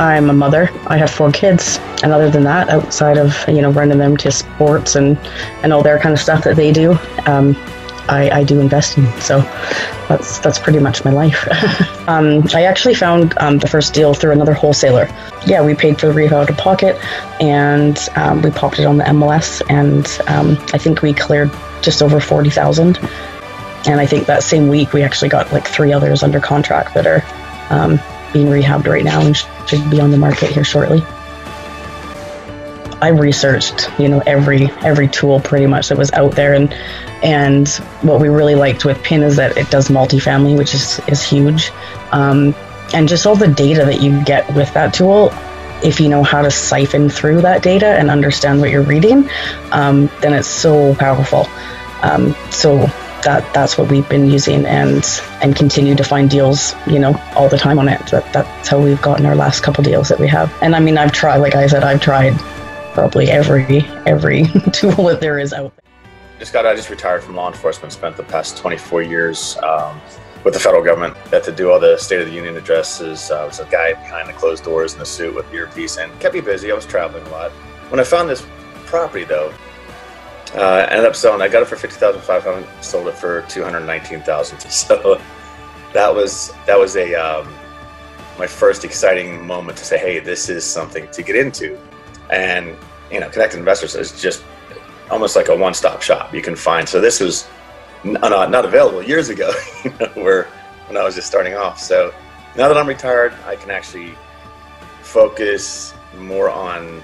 I'm a mother. I have 4 kids, and other than that, outside of running them to sports and all their kind of stuff that they do, I do investing. So that's pretty much my life. I actually found the first deal through another wholesaler. Yeah, we paid for the rehab out of pocket, and we popped it on the MLS, and I think we cleared just over 40,000. And I think that same week we actually got like 3 others under contract that are being rehabbed right now and should be on the market here shortly. I researched, every tool pretty much that was out there, and what we really liked with PiN is that it does multifamily, which is huge, and just all the data that you get with that tool. If you know how to siphon through that data and understand what you're reading, then it's so powerful. So that's what we've been using and continue to find deals, all the time on it. That's how we've gotten our last couple deals that we have. And I mean, I've tried probably every tool that there is out there. I just retired from law enforcement, spent the past 24 years with the federal government. Got to do all the State of the Union addresses. I was a guy behind the closed doors in a suit with earpiece, and kept me busy. I was traveling a lot. When I found this property though, ended up selling. I got it for $50,500, sold it for $219,000. So that was my first exciting moment to say, hey, this is something to get into. And Connected Investors is just almost like a one-stop shop you can find. So this was not available years ago, when I was just starting off. So now that I'm retired, I can actually focus more on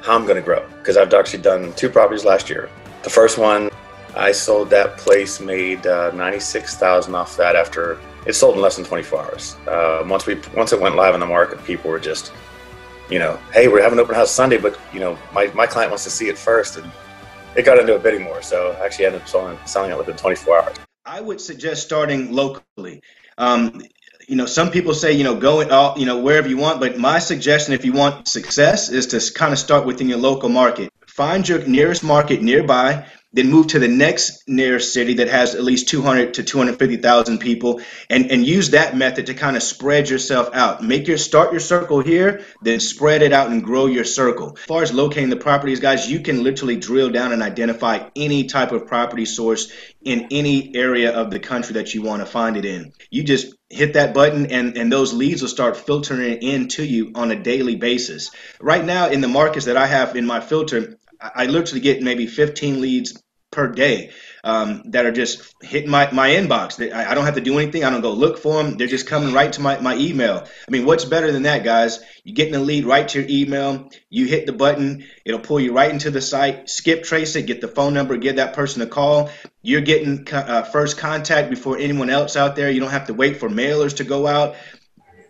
how I'm going to grow, because I've actually done 2 properties last year. The first one, I sold that place, made $96,000 off that after it sold in less than 24 hours. Once it went live on the market, people were just, hey, we're having an open house Sunday, but my client wants to see it first, and it got into a bidding war. So I actually ended up selling it within 24 hours. I would suggest starting locally. Some people say, go, wherever you want, but my suggestion, if you want success, is to kind of start within your local market. Find your nearest market nearby, then move to the next nearest city that has at least 200 to 250,000 people, and use that method to kind of spread yourself out. Start your circle here, then spread it out and grow your circle. As far as locating the properties, guys, you can literally drill down and identify any type of property source in any area of the country that you want to find it in. You just hit that button, and those leads will start filtering into you on a daily basis. Right now, in the markets that I have in my filter, I literally get maybe 15 leads per day that are just hitting my inbox. I don't have to do anything. I don't go look for them. They're just coming right to my email. I mean, what's better than that, guys? You're getting a lead right to your email. You hit the button. It'll pull you right into the site. Skip trace it. Get the phone number. Give that person a call. You're getting first contact before anyone else out there. You don't have to wait for mailers to go out.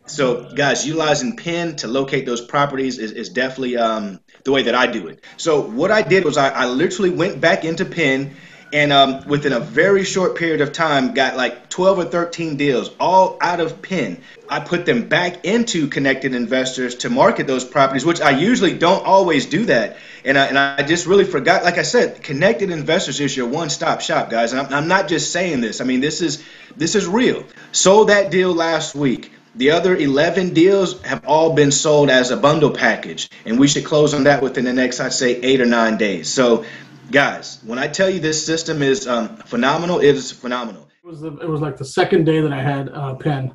So, guys, utilizing PiN to locate those properties is definitely the way that I do it. So what I did was I literally went back into PiN, and within a very short period of time, got like 12 or 13 deals, all out of PiN. I put them back into Connected Investors to market those properties, which I usually don't always do that. And I just really forgot. Like I said, Connected Investors is your one-stop shop, guys. And I'm not just saying this. I mean, this is real. Sold that deal last week. The other 11 deals have all been sold as a bundle package, and we should close on that within the next, I'd say, 8 or 9 days. So, guys, when I tell you this system is phenomenal, it is phenomenal. It was like the second day that I had PiN.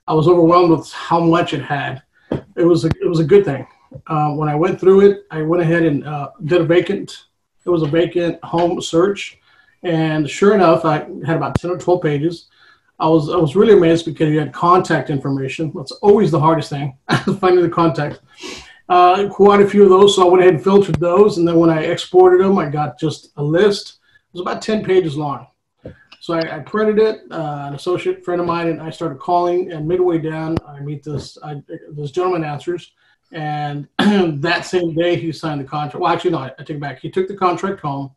I was overwhelmed with how much it had. It was a good thing. When I went through it, I went ahead and did a vacant. It was a vacant home search, and sure enough, I had about 10 or 12 pages. I was really amazed because you had contact information. That's always the hardest thing, finding the contact. Quite a few of those, so I went ahead and filtered those, and then when I exported them, I got just a list. It was about 10 pages long. So I printed it, an associate friend of mine, and I started calling, and midway down, I meet this gentleman answers, and that same day, he signed the contract. Well, actually, no, I take it back. He took the contract home,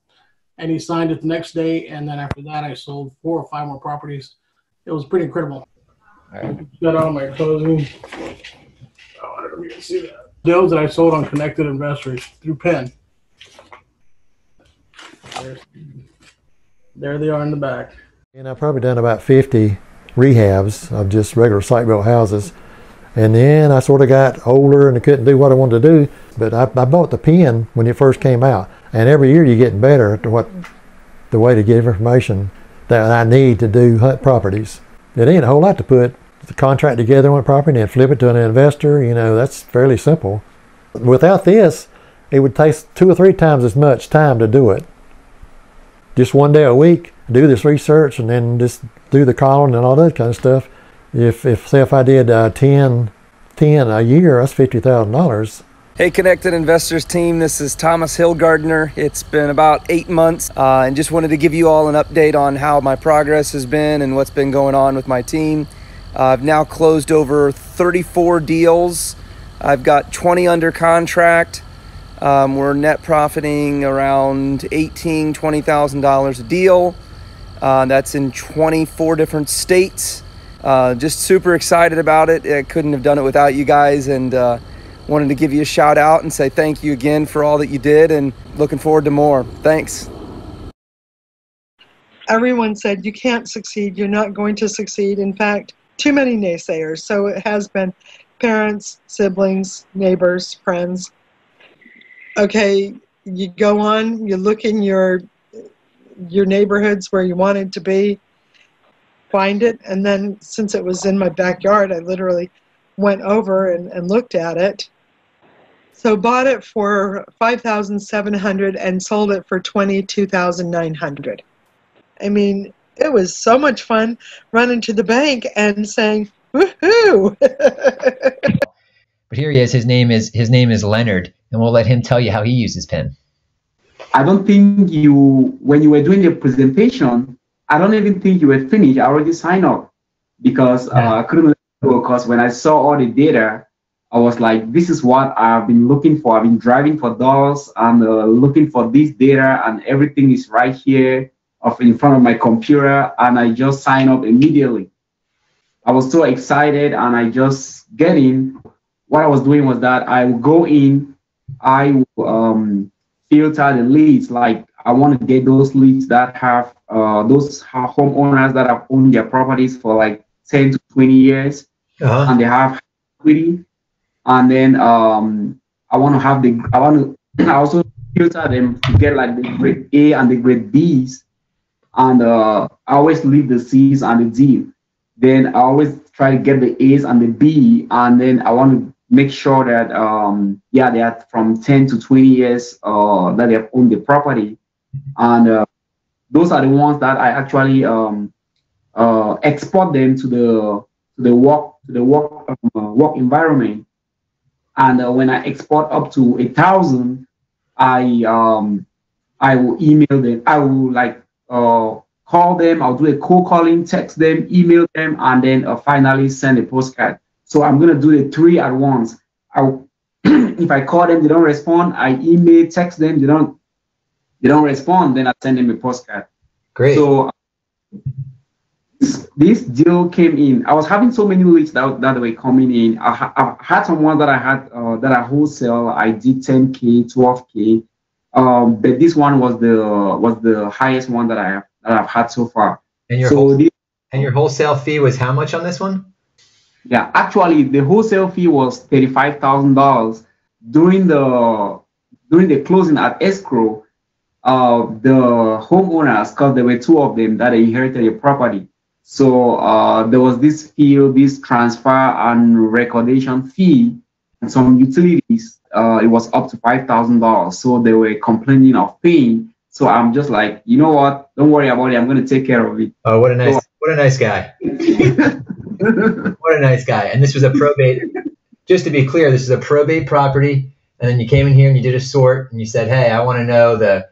and he signed it the next day, and then after that, I sold 4 or 5 more properties. It was pretty incredible. I got on my closing. Oh, I don't know if you can see that. Deals that I sold on Connected Investors through PiN. There they are in the back. And I've probably done about 50 rehabs of just regular site-built houses. And then I sort of got older and I couldn't do what I wanted to do. But I bought the PiN when it first came out. And every year you're getting better at the way to get information that I need to do hunt properties. It ain't a whole lot to put the contract together on a property and flip it to an investor. You know, that's fairly simple. Without this, it would take 2 or 3 times as much time to do it. Just 1 day a week, do this research and then just do the calling and all that kind of stuff. If I did 10 a year, that's $50,000. Hey Connected Investors team, this is Thomas Hillgardner. It's been about 8 months and just wanted to give you all an update on how my progress has been and what's been going on with my team. I've now closed over 34 deals. I've got 20 under contract. We're net profiting around $20,000 a deal. That's in 24 different states. Just super excited about it. I couldn't have done it without you guys, and wanted to give you a shout out and say thank you again for all that you did, and looking forward to more. Thanks. Everyone said you can't succeed, you're not going to succeed. In fact, too many naysayers. So it has been parents, siblings, neighbors, friends. Okay, you go on, you look in your neighborhoods where you wanted to be, find it, and then since it was in my backyard, I literally went over and looked at it. So bought it for $5,700 and sold it for $22,900. I mean, it was so much fun running to the bank and saying, woohoo! But here he is. His name is Leonard, and we'll let him tell you how he uses PiN. I don't think when you were doing the presentation, I don't even think you were finished. I already signed up because I couldn't let go, because when I saw all the data, I was like, this is what I've been looking for. I've been driving for dollars and looking for this data, and everything is right here in front of my computer, and I just signed up immediately. I was so excited, and I just get in. What I was doing was that I would go in, I would filter the leads. Like, I want to get those leads that have those homeowners that have owned their properties for like 10 to 20 years, and they have equity. And then I also filter them to get like the grade A and the grade Bs, and I always leave the C's and the D. Then I always try to get the A's and the B, and then I want to make sure that they are from 10 to 20 years that they have owned the property, and those are the ones that I actually export them to the work environment. And when I export up to 1,000, I will email them. I will call them. I'll do a cold calling, text them, email them, and then finally send a postcard. So I'm gonna do the 3 at once. If I call them, they don't respond. I email, text them, they don't respond. Then I send them a postcard. Great. So this deal came in. I was having so many leads that were coming in. I had some ones that I had that I wholesale. I did 10K, 12K, but this one was the highest one that I've had so far. And your wholesale fee was how much on this one? Yeah, actually, the wholesale fee was $35,000 during the closing at escrow. The homeowners, because there were 2 of them that inherited a property. So there was this fee, this transfer and recordation fee, and some utilities. It was up to $5,000. So they were complaining of paying. So I'm just like, you know what? Don't worry about it. I'm going to take care of it. Oh, what a nice guy. What a nice guy. And this was a probate. Just to be clear, this is a probate property. And then you came in here and you did a sort, and you said, hey, I want to know the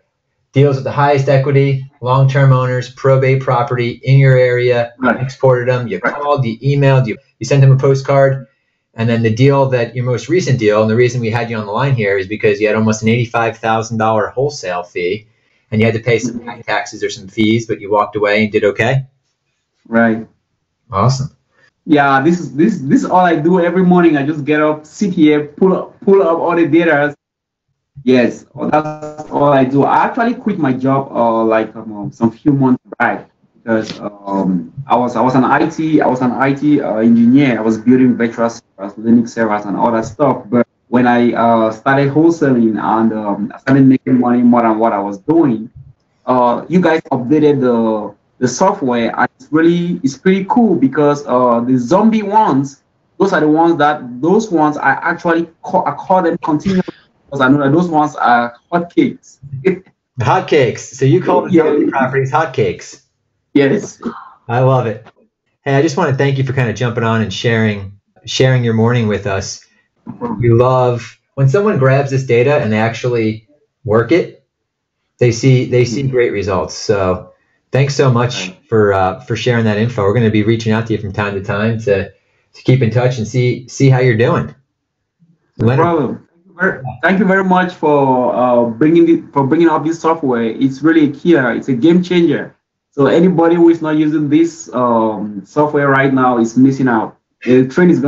deals with the highest equity, long-term owners, probate property in your area. Right. Exported them. You called, you emailed, you sent them a postcard. And then the deal your most recent deal, and the reason we had you on the line here is because you had almost an $85,000 wholesale fee, and you had to pay some taxes or some fees, but you walked away and did okay. Right. Awesome. Yeah, this is all I do every morning. I just get up, sit here, pull up all the data. Yes, that's all I do. I actually quit my job some few months back. because I was an IT engineer. I was building virtual servers, Linux servers, and all that stuff. But when I started wholesaling and I started making money more than what I was doing, you guys updated the software, and it's pretty cool because the zombie ones, those ones I actually call them continuous, because I know that those ones are hotcakes. Hotcakes. So you call the zombie properties hotcakes. Yes. I love it. Hey, I just want to thank you for kind of jumping on and sharing your morning with us. We love when someone grabs this data and they actually work it. They see great results. So thanks so much for sharing that info. We're going to be reaching out to you from time to time to keep in touch and see how you're doing. No problem. Thank you very much for bringing up this software. It's really a killer. It's a game changer. So anybody who is not using this software right now is missing out. The train is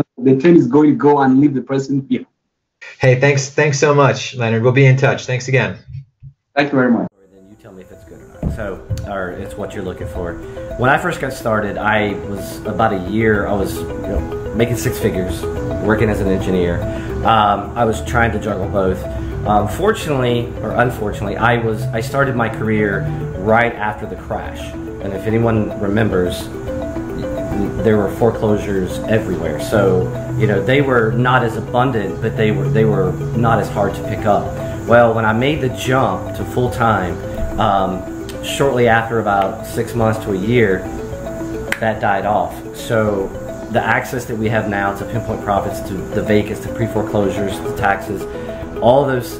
going to go and leave the person here. Hey, thanks so much, Leonard. We'll be in touch. Thanks again. Thank you very much. Then you tell me if it's good or not. So, or it's what you're looking for. When I first got started, I was about a year. I was making six figures, working as an engineer. I was trying to juggle both. Fortunately or unfortunately, I started my career right after the crash, and if anyone remembers, there were foreclosures everywhere. So they were not as abundant, but they were not as hard to pick up. Well, when I made the jump to full time, shortly after about 6 months to a year, that died off. So the access that we have now to pinpoint profits, to the vacates, to pre-foreclosures, to taxes, all those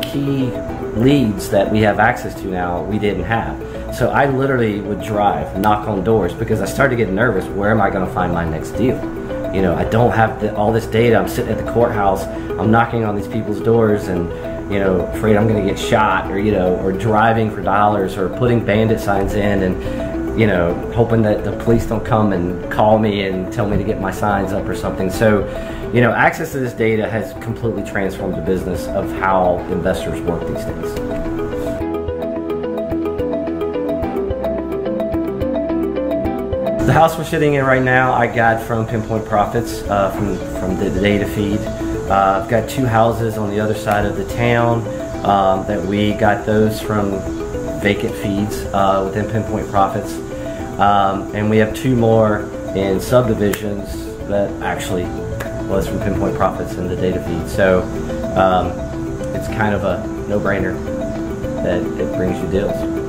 key leads that we have access to now, we didn't have. So I literally would drive, knock on doors, because I started getting nervous. Where am I going to find my next deal? I don't have all this data. I'm sitting at the courthouse. I'm knocking on these people's doors and, afraid I'm going to get shot, or driving for dollars, or putting bandit signs in and, hoping that the police don't come and call me and tell me to get my signs up or something. So, access to this data has completely transformed the business of how investors work these days. The house we're sitting in right now, I got from Pinpoint Profits, from the data feed. I've got two houses on the other side of the town that we got those from vacant feeds within Pinpoint Profits. And we have two more in subdivisions that actually was from Pinpoint Profits in the data feed. So it's kind of a no-brainer that it brings you deals.